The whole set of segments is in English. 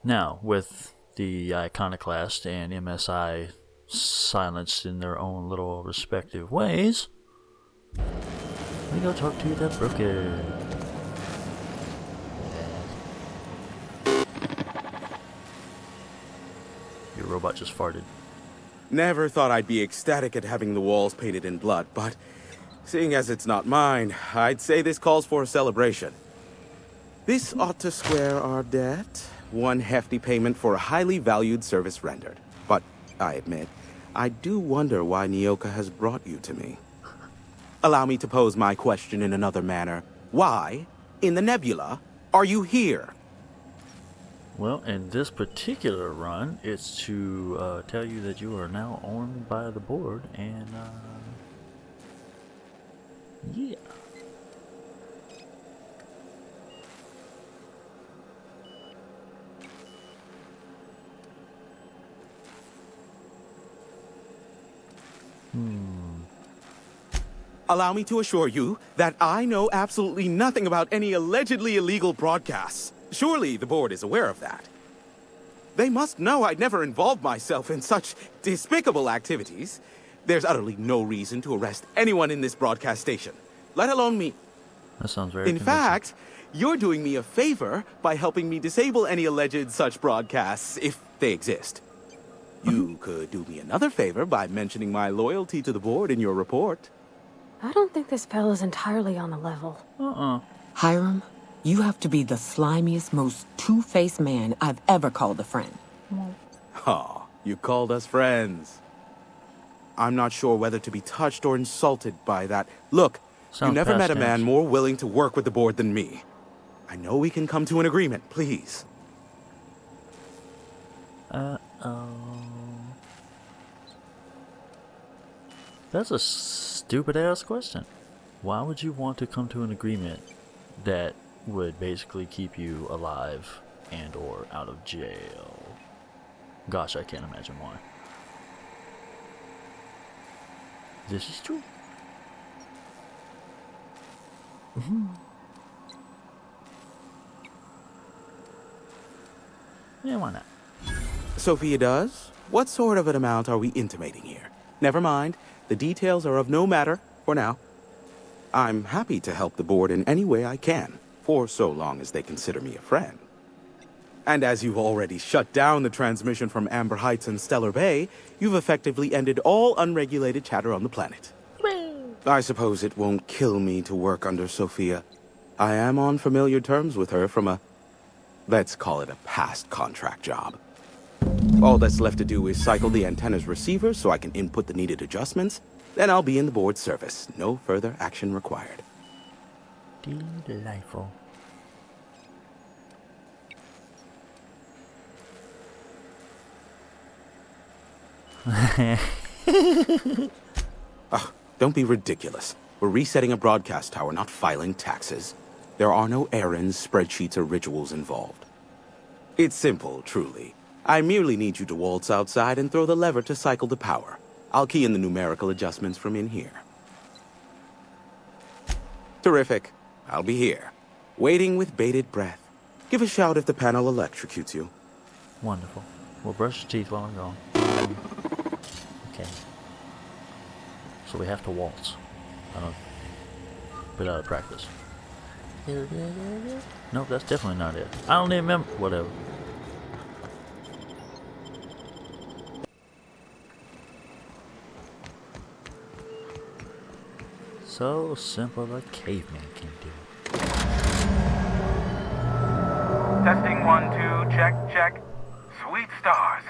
Now, with the Iconoclast and MSI silenced in their own little respective ways, we go talk to the broker. Your robot just farted. Never thought I'd be ecstatic at having the walls painted in blood, but seeing as it's not mine, I'd say this calls for a celebration. This ought to square our debt. One hefty payment for a highly valued service rendered. But I admit, I do wonder why Nyoka has brought you to me. Allow me to pose my question in another manner. Why, in the nebula, are you here? Well, in this particular run, it's to tell you that you are now owned by the board, and yeah. Allow me to assure you that I know absolutely nothing about any allegedly illegal broadcasts. Surely the board is aware of that. They must know I'd never involved myself in such despicable activities. There's utterly no reason to arrest anyone in this broadcast station, let alone me. That sounds very In convincing. fact, you're doing me a favor by helping me disable any alleged such broadcasts, if they exist. You could do me another favor by mentioning my loyalty to the board in your report. I don't think this fella's entirely on the level. Hiram, you have to be the slimiest, most two-faced man I've ever called a friend. Oh, you called us friends. I'm not sure whether to be touched or insulted by that. Look, Sounds you never met a past man tense. more willing to work with the board than me. I know we can come to an agreement, please. That's a stupid ass question. Why would you want to come to an agreement that would basically keep you alive and or out of jail? Gosh, I can't imagine why. This is true. Yeah, why not? Sophia does? What sort of an amount are we intimating here? Never mind. The details are of no matter for now. I'm happy to help the board in any way I can, for so long as they consider me a friend. And as you've already shut down the transmission from Amber Heights and Stellar Bay, you've effectively ended all unregulated chatter on the planet. I suppose it won't kill me to work under Sophia. I am on familiar terms with her from a, let's call it a past contract job. All that's left to do is cycle the antenna's receiver so I can input the needed adjustments. Then I'll be in the board's service. No further action required. Delightful. Don't be ridiculous. We're resetting a broadcast tower, not filing taxes. There are no errands, spreadsheets, or rituals involved. It's simple, truly. I merely need you to waltz outside and throw the lever to cycle the power. I'll key in the numerical adjustments from in here. Terrific. I'll be here, waiting with bated breath. Give a shout if the panel electrocutes you. Wonderful. We'll brush your teeth while I'm gone. Okay. So we have to waltz. I don't... Bit out of practice. Nope, that's definitely not it. I don't even remember. Whatever. So simple a caveman can do. Testing 1, 2, check, check. Sweet stars.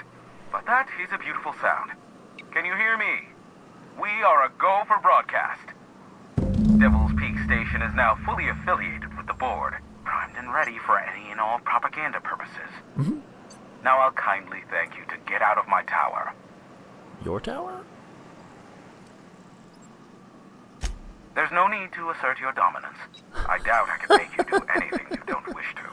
But that is a beautiful sound. Can you hear me? We are a go for broadcast. Devil's Peak Station is now fully affiliated with the board, primed and ready for any and all propaganda purposes. Now I'll kindly thank you to get out of my tower. Your tower? There's no need to assert your dominance. I doubt I can make you do anything you don't wish to.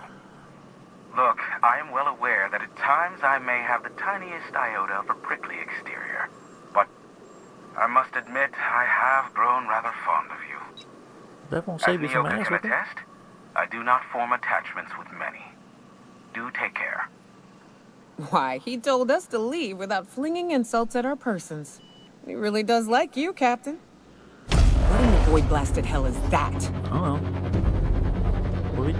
Look, I am well aware that at times I may have the tiniest iota of a prickly exterior, but I must admit I have grown rather fond of you. That won't As save you from Nyoka ass can whipping. attest, I do not form attachments with many. Do take care. Why, he told us to leave without flinging insults at our persons. He really does like you, Captain. What in the void-blasted hell is that? I don't know. What are we...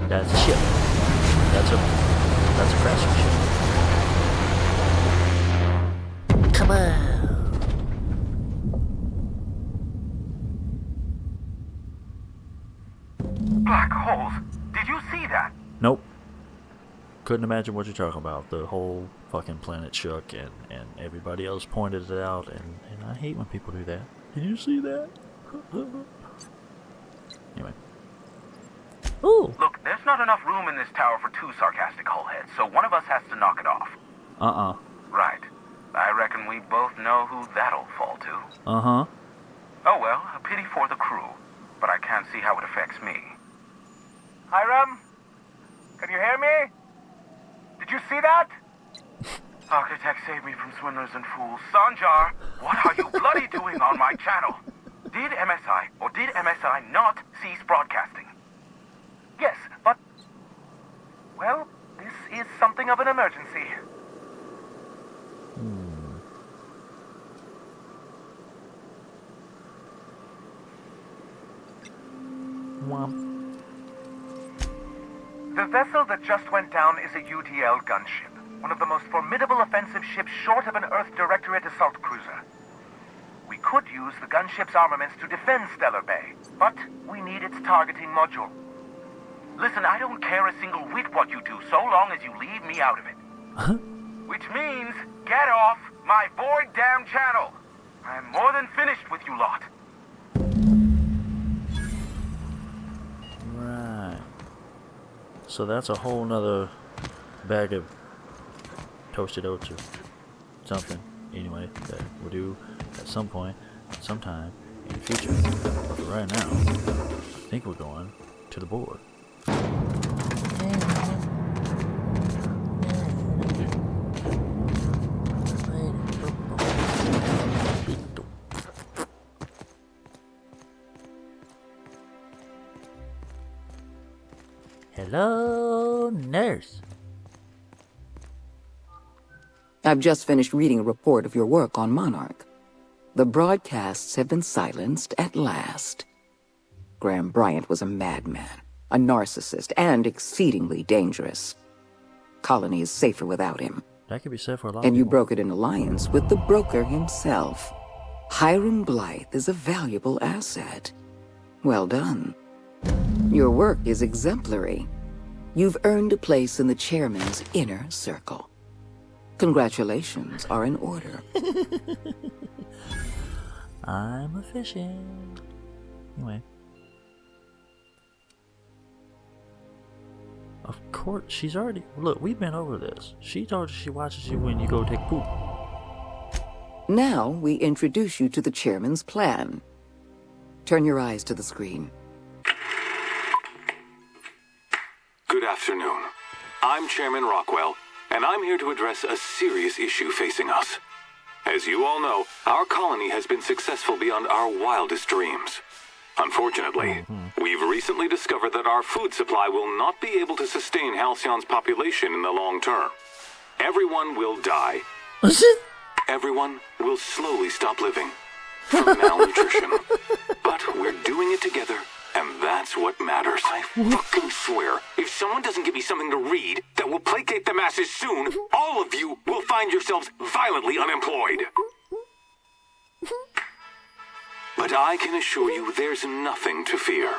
That's a ship. That's a crashing ship. Come on. Black holes. Did you see that? Nope. Couldn't imagine what you're talking about. The whole fucking planet shook, and everybody else pointed it out, and I hate when people do that. Did you see that? Anyway. Ooh. Look, there's not enough room in this tower for two sarcastic hullheads, so one of us has to knock it off. Right. I reckon we both know who that'll fall to. Uh-huh. Oh well, a pity for the crew, but I can't see how it affects me. Hiram? Can you hear me? Did you see that? Architect, save me from swindlers and fools. Sanjar, what are you bloody doing on my channel? Did MSI or did MSI not cease broadcasting? Yes, but... well, this is something of an emergency. The vessel that just went down is a UDL gunship, one of the most formidable offensive ships short of an Earth Directorate assault cruiser. We could use the gunship's armaments to defend Stellar Bay, but we need its targeting module. Listen, I don't care a single whit what you do, so long as you leave me out of it. Which means, get off my void damn channel! I'm more than finished with you lot. Right. So that's a whole nother bag of toasted oats or something, anyway, that we'll do at some point, sometime in the future. But for right now, I think we're going to the board. Hello, nurse. I've just finished reading a report of your work on Monarch. The broadcasts have been silenced at last. Graham Bryant was a madman, a narcissist, and exceedingly dangerous. Colony is safer without him. That could be said for a lot And of you people. brokered an alliance with the broker himself. Hiram Blythe is a valuable asset. Well done. Your work is exemplary. You've earned a place in the chairman's inner circle. Congratulations are in order. I'm efficient. Anyway. Of course, she's already... Look, we've been over this. She told you she watches you when you go take poop. Now we introduce you to the chairman's plan. Turn your eyes to the screen. Good afternoon. I'm Chairman Rockwell, and I'm here to address a serious issue facing us. As you all know, our colony has been successful beyond our wildest dreams. Unfortunately, we've recently discovered that our food supply will not be able to sustain Halcyon's population in the long term. Everyone will die. Everyone will slowly stop living from malnutrition. But we're doing it together, and that's what matters. I fucking swear, if someone doesn't give me something to read that will placate the masses soon, all of you will find yourselves violently unemployed. But I can assure you there's nothing to fear.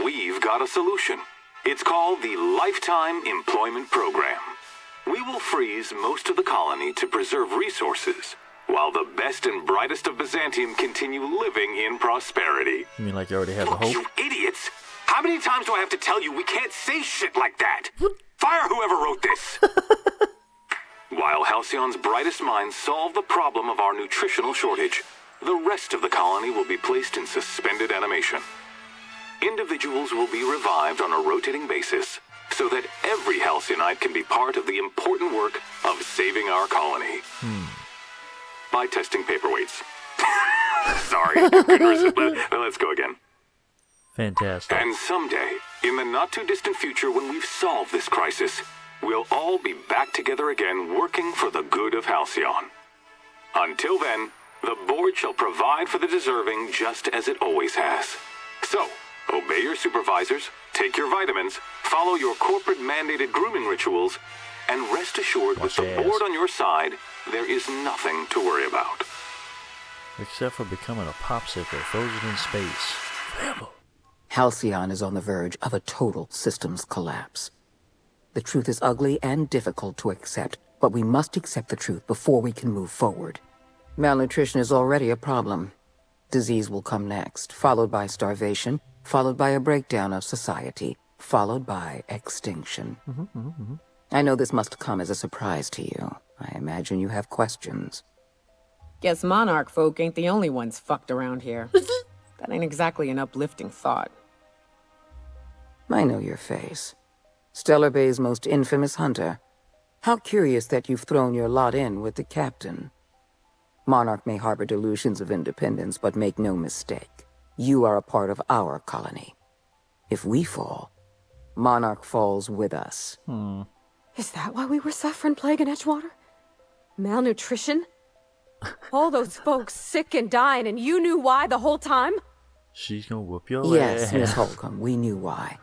We've got a solution. It's called the Lifetime Employment Program. We will freeze most of the colony to preserve resources, while the best and brightest of Byzantium continue living in prosperity. You mean like you already have the hope? You idiots! How many times do I have to tell you we can't say shit like that? Fire whoever wrote this! While Halcyon's brightest minds solve the problem of our nutritional shortage, the rest of the colony will be placed in suspended animation. Individuals will be revived on a rotating basis, so that every Halcyonite can be part of the important work of saving our colony. By testing paperweights. Sorry, couldn't resist. Let's go again. Fantastic. And someday, in the not-too-distant future when we've solved this crisis, we'll all be back together again working for the good of Halcyon. Until then, the board shall provide for the deserving just as it always has. So, obey your supervisors, take your vitamins, follow your corporate-mandated grooming rituals, and rest assured with the board on your side, there is nothing to worry about. Except for becoming a popsicle frozen in space. Forever. Halcyon is on the verge of a total systems collapse. The truth is ugly and difficult to accept, but we must accept the truth before we can move forward. Malnutrition is already a problem. Disease will come next, followed by starvation, followed by a breakdown of society, followed by extinction. I know this must come as a surprise to you. I imagine you have questions. Guess Monarch folk ain't the only ones fucked around here. That ain't exactly an uplifting thought. I know your face. Stellar Bay's most infamous hunter. How curious that you've thrown your lot in with the captain. Monarch may harbor delusions of independence, but make no mistake. You are a part of our colony. If we fall, Monarch falls with us. Is that why we were suffering plague in Edgewater? Malnutrition? All those folks sick and dying, and you knew why the whole time? She's gonna whoop your Yes, ass. Miss Holcomb, we knew why.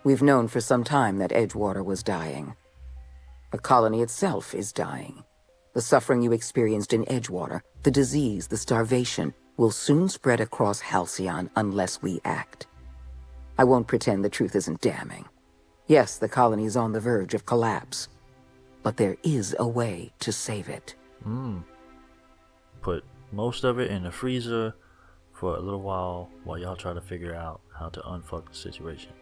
We've known for some time that Edgewater was dying. The colony itself is dying. The suffering you experienced in Edgewater, the disease, the starvation, will soon spread across Halcyon unless we act. I won't pretend the truth isn't damning. Yes, the colony is on the verge of collapse. But there is a way to save it. Put most of it in the freezer for a little while y'all try to figure out how to unfuck the situation.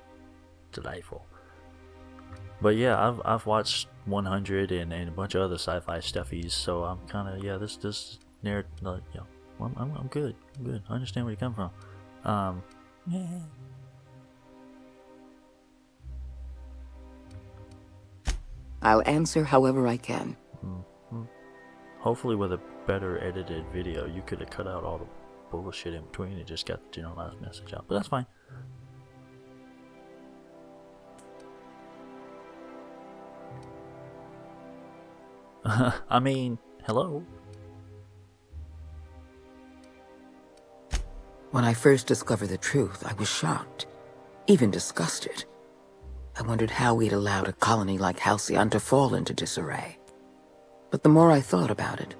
Delightful. But yeah, I've watched 100 and a bunch of other sci-fi stuffies, so I'm kind of this narrative, I'm good. I understand where you come from. Yeah. I'll answer however I can. Hopefully with a better edited video, you could have cut out all the bullshit in between and just got the generalized message out, but that's fine. I mean, hello. When I first discovered the truth, I was shocked, even disgusted. I wondered how we'd allowed a colony like Halcyon to fall into disarray. But the more I thought about it,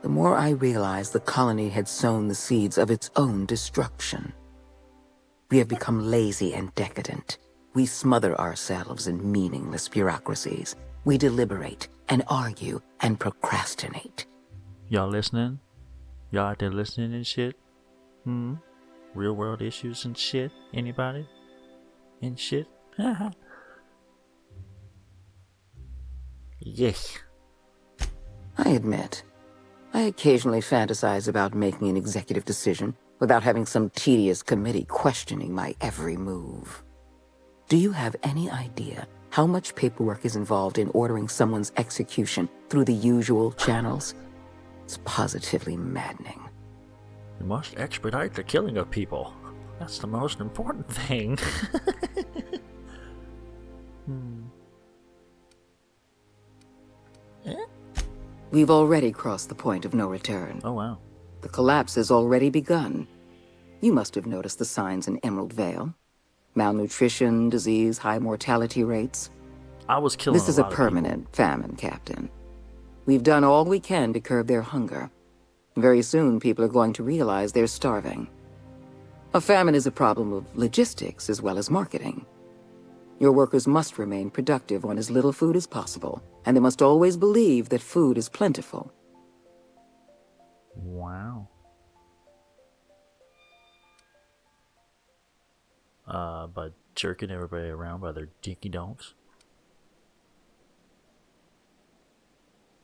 the more I realized the colony had sown the seeds of its own destruction. We have become lazy and decadent. We smother ourselves in meaningless bureaucracies. We deliberate and argue and procrastinate. Y'all listening? Y'all out there listening and shit? Real world issues and shit? Anybody? And shit? Yes. I admit, I occasionally fantasize about making an executive decision without having some tedious committee questioning my every move. Do you have any idea how much paperwork is involved in ordering someone's execution through the usual channels? It's positively maddening. You must expedite the killing of people. That's the most important thing. We've already crossed the point of no return. Oh, wow. The collapse has already begun. You must have noticed the signs in Emerald Vale. Malnutrition, disease, high mortality rates. I was killing This is a lot of permanent famine, Captain. We've done all we can to curb their hunger. Very soon, people are going to realize they're starving. A famine is a problem of logistics as well as marketing. Your workers must remain productive on as little food as possible, and they must always believe that food is plentiful. people. Wow. By jerking everybody around by their dinky donks.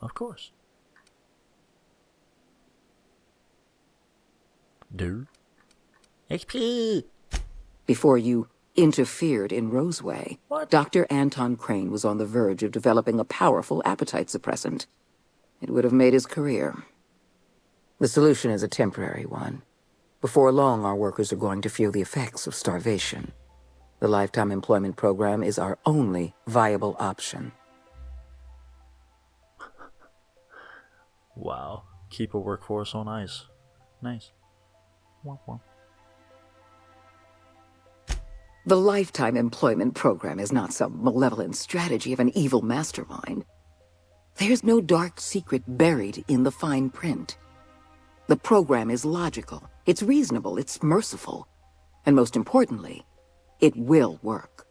Of course. Dude. XP! Before you interfered in Roseway, What? Dr. Anton Crane was on the verge of developing a powerful appetite suppressant. It would have made his career. The solution is a temporary one. Before long, our workers are going to feel the effects of starvation. The Lifetime Employment Program is our only viable option. Wow. Keep a workforce on ice. Nice. Womp womp. The lifetime employment program is not some malevolent strategy of an evil mastermind. There's no dark secret buried in the fine print. The program is logical, it's reasonable, it's merciful, and most importantly, it will work.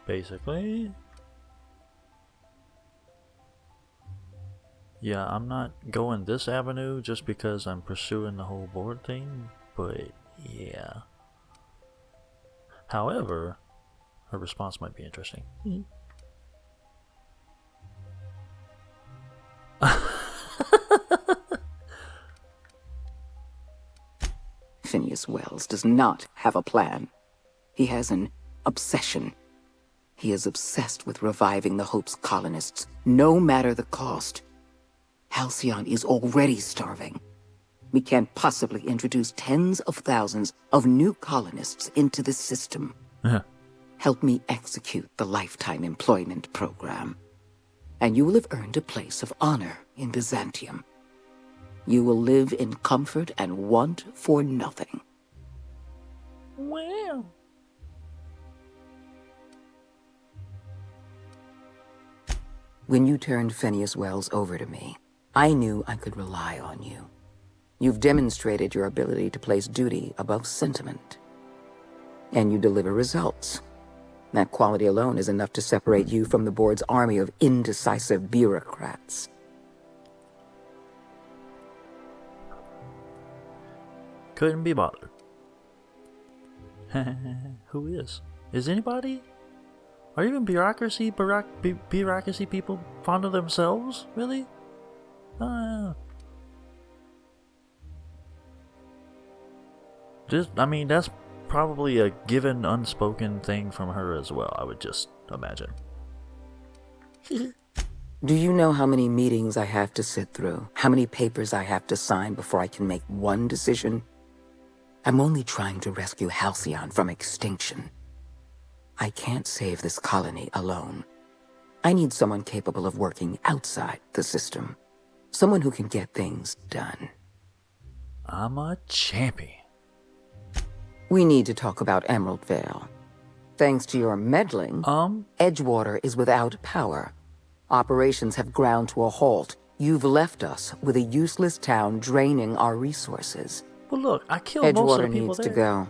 Basically. Yeah, I'm not going this avenue just because I'm pursuing the whole board thing, but yeah. However, her response might be interesting. Phineas Wells does not have a plan. He has an obsession. He is obsessed with reviving the Hope's colonists, no matter the cost. Halcyon is already starving. We can't possibly introduce tens of thousands of new colonists into the system. Help me execute the lifetime employment program, and you will have earned a place of honor in Byzantium. You will live in comfort and want for nothing. Wow. When you turned Phineas Wells over to me, I knew I could rely on you. You've demonstrated your ability to place duty above sentiment. And you deliver results. That quality alone is enough to separate you from the board's army of indecisive bureaucrats. Couldn't be bothered. Who is? Is anybody? Are even bureaucracy people fond of themselves? Really? I mean, that's probably a given unspoken thing from her as well, I would just imagine. Do you know how many meetings I have to sit through? How many papers I have to sign before I can make one decision? I'm only trying to rescue Halcyon from extinction. I can't save this colony alone. I need someone capable of working outside the system. Someone who can get things done. I'm a champion. We need to talk about Emerald Vale. Thanks to your meddling, Edgewater is without power. Operations have ground to a halt. You've left us with a useless town draining our resources. Well, look, I killed most of the Edgewater people needs there. to go.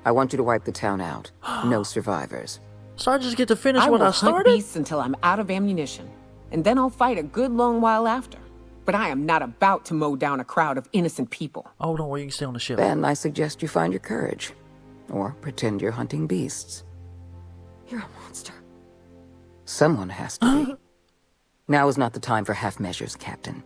I want you to wipe the town out. No survivors. So I just get to finish I what will I hunt started? beasts until I'm out of ammunition, and then I'll fight a good long while after. But I am not about to mow down a crowd of innocent people. Oh, don't worry, you can stay on the ship. Then I suggest you find your courage. Or pretend you're hunting beasts. You're a monster. Someone has to be. Now is not the time for half measures, Captain.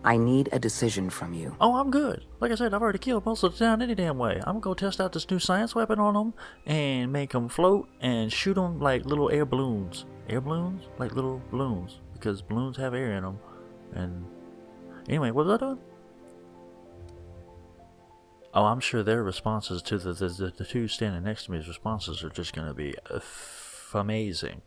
I need a decision from you. Oh, I'm good. Like I said, I've already killed most of the town any damn way. I'm gonna go test out this new science weapon on them and make them float and shoot them like little air balloons. Air balloons? Like little balloons. Because balloons have air in them. And anyway, what was I doing? Oh, I'm sure their responses to the two standing next to me's responses are just gonna be amazing.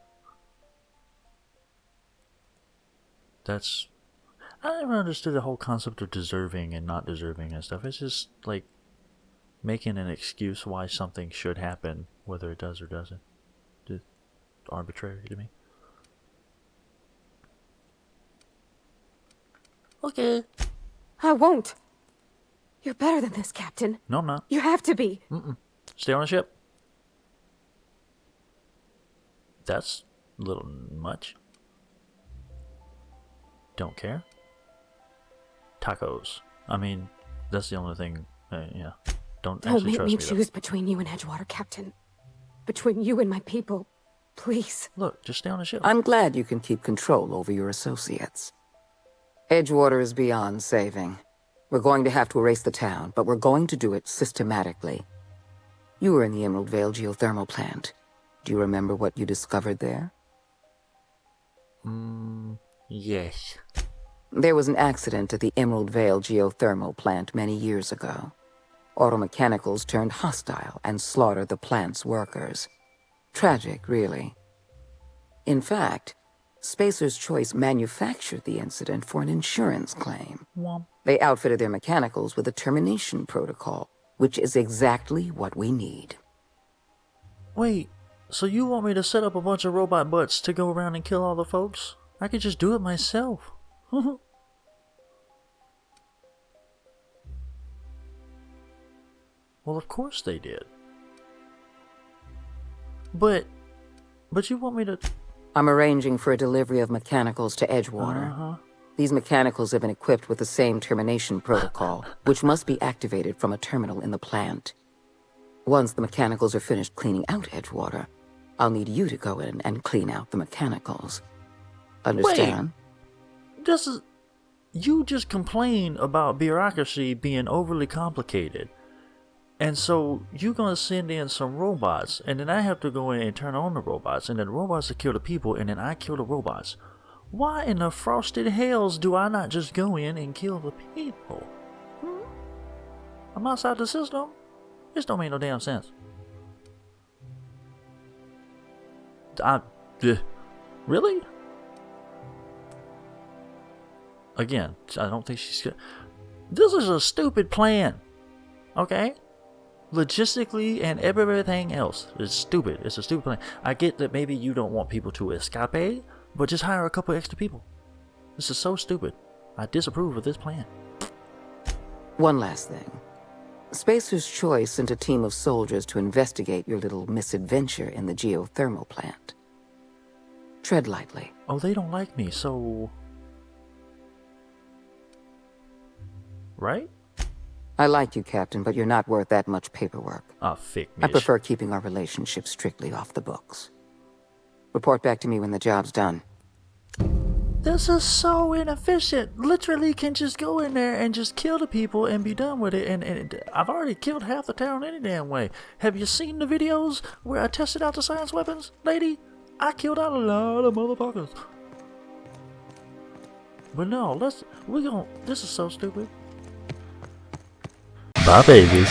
I never understood the whole concept of deserving and not deserving and stuff. It's just like making an excuse why something should happen, whether it does or doesn't. Just arbitrary to me. Okay. I won't. You're better than this, Captain. No, I'm not. You have to be. Stay on the ship. That's a little much. Don't care. Tacos. I mean, that's the only thing. Yeah. Don't Don't actually make trust me me. choose between you and Edgewater, Captain. Between you and my people. Please. Look, just stay on the ship. I'm glad you can keep control over your associates. Edgewater is beyond saving. We're going to have to erase the town, but we're going to do it systematically. You were in the Emerald Vale geothermal plant. Do you remember what you discovered there? Yes. There was an accident at the Emerald Vale geothermal plant many years ago. Automechanicals turned hostile and slaughtered the plant's workers. Tragic, really. In fact, Spacer's Choice manufactured the incident for an insurance claim. Womp. They outfitted their mechanicals with a termination protocol, which is exactly what we need. Wait, so you want me to set up a bunch of robot butts to go around and kill all the folks? I could just do it myself. Well, of course they did. But you want me to... I'm arranging for a delivery of mechanicals to Edgewater. These mechanicals have been equipped with the same termination protocol, which must be activated from a terminal in the plant. Once the mechanicals are finished cleaning out Edgewater, I'll need you to go in and clean out the mechanicals. Understand? Wait, this is... You just complain about bureaucracy being overly complicated. And so you're gonna send in some robots, and then I have to go in and turn on the robots, and then the robots will kill the people, and then I kill the robots. Why in the frosted hells do I not just go in and kill the people? I'm outside the system. This don't make no damn sense. Really? Again, I don't think she's... This is a stupid plan. Okay? Logistically and everything else is stupid. It's a stupid plan. I get that maybe you don't want people to escape, but just hire a couple extra people. This is so stupid. I disapprove of this plan. One last thing. Spacer's Choice sent a team of soldiers to investigate your little misadventure in the geothermal plant. Tread lightly. Oh, they don't like me, so... Right? I like you, Captain, but you're not worth that much paperwork. Ah, fick me. I prefer keeping our relationship strictly off the books. Report back to me when the job's done. This is so inefficient. Literally can just go in there and just kill the people and be done with it. And I've already killed half the town any damn way. Have you seen the videos where I tested out the science weapons, lady? I killed out a lot of motherfuckers. But no, this is so stupid. Bye, babies.